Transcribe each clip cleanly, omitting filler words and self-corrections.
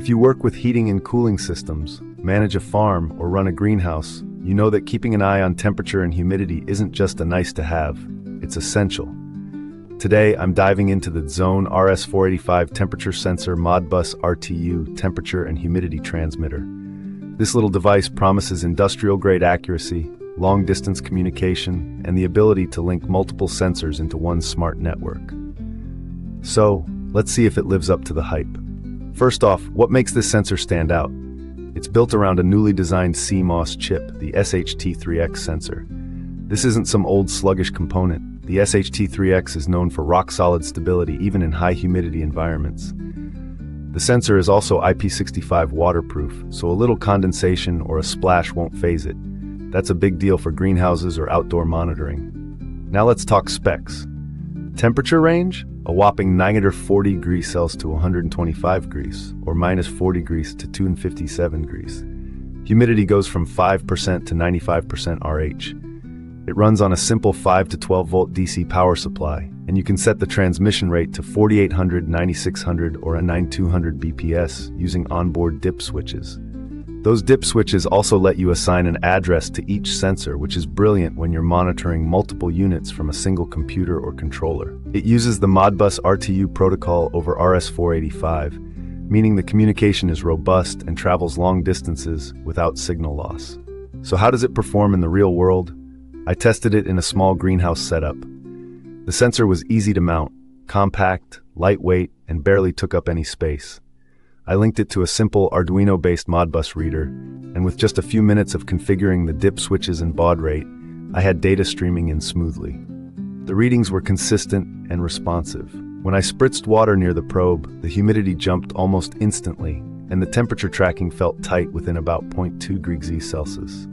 If you work with heating and cooling systems, manage a farm, or run a greenhouse, you know that keeping an eye on temperature and humidity isn't just a nice-to-have, it's essential. Today, I'm diving into the Tzone RS485 temperature sensor Modbus RTU temperature and humidity transmitter. This little device promises industrial-grade accuracy, long-distance communication, and the ability to link multiple sensors into one smart network. So, let's see if it lives up to the hype. First off, what makes this sensor stand out? It's built around a newly designed CMOS chip, the SHT3X sensor. This isn't some old sluggish component. The SHT3X is known for rock-solid stability even in high-humidity environments. The sensor is also IP65 waterproof, so a little condensation or a splash won't phase it. That's a big deal for greenhouses or outdoor monitoring. Now let's talk specs. Temperature range? A whopping -40 degrees Celsius to 125 degrees, or -40 degrees to 257 degrees. Humidity goes from 5% to 95% RH. It runs on a simple 5 to 12 volt DC power supply, and you can set the transmission rate to 4800, 9600, or a 9200 BPS using onboard dip switches. Those dip switches also let you assign an address to each sensor, which is brilliant when you're monitoring multiple units from a single computer or controller. It uses the Modbus RTU protocol over RS485, meaning the communication is robust and travels long distances without signal loss. So how does it perform in the real world? I tested it in a small greenhouse setup. The sensor was easy to mount, compact, lightweight, and barely took up any space. I linked it to a simple Arduino-based Modbus reader, and with just a few minutes of configuring the dip switches and baud rate, I had data streaming in smoothly. The readings were consistent and responsive. When I spritzed water near the probe, the humidity jumped almost instantly, and the temperature tracking felt tight within about 0.2 degrees Celsius.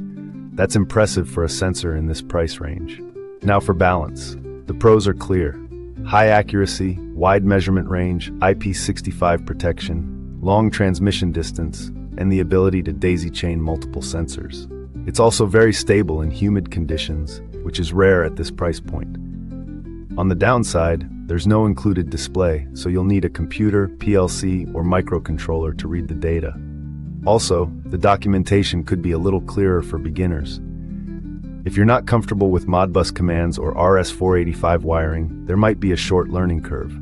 That's impressive for a sensor in this price range. Now for balance. The pros are clear. High accuracy, wide measurement range, IP65 protection, long transmission distance, and the ability to daisy-chain multiple sensors. It's also very stable in humid conditions, which is rare at this price point. On the downside, there's no included display, so you'll need a computer, PLC, or microcontroller to read the data. Also, the documentation could be a little clearer for beginners. If you're not comfortable with Modbus commands or RS485 wiring, there might be a short learning curve.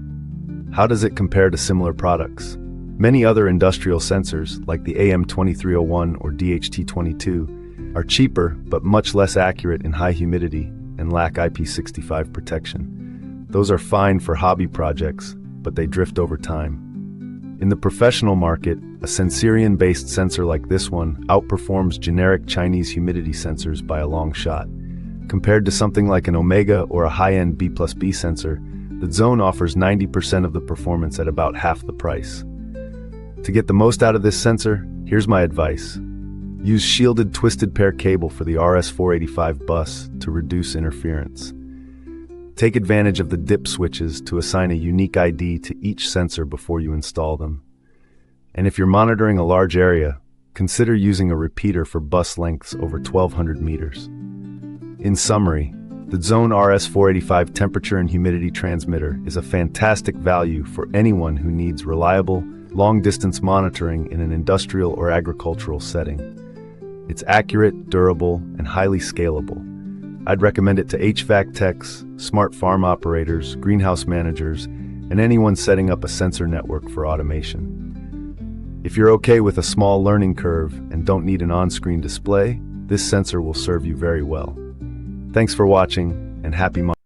How does it compare to similar products? Many other industrial sensors, like the AM2301 or DHT22, are cheaper but much less accurate in high humidity and lack IP65 protection. Those are fine for hobby projects, but they drift over time. In the professional market, a Sensorion-based sensor like this one outperforms generic Chinese humidity sensors by a long shot. Compared to something like an Omega or a high-end B+B sensor, the Tzone offers 90% of the performance at about half the price. To get the most out of this sensor, here's my advice. Use shielded twisted pair cable for the RS485 bus to reduce interference. Take advantage of the dip switches to assign a unique ID to each sensor before you install them. And if you're monitoring a large area, consider using a repeater for bus lengths over 1200 meters. In summary, the Tzone RS485 temperature and humidity transmitter is a fantastic value for anyone who needs reliable, long-distance monitoring in an industrial or agricultural setting. It's accurate, durable, and highly scalable. I'd recommend it to HVAC techs, smart farm operators, greenhouse managers, and anyone setting up a sensor network for automation. If you're okay with a small learning curve and don't need an on-screen display, this sensor will serve you very well. Thanks for watching, and happy monitoring.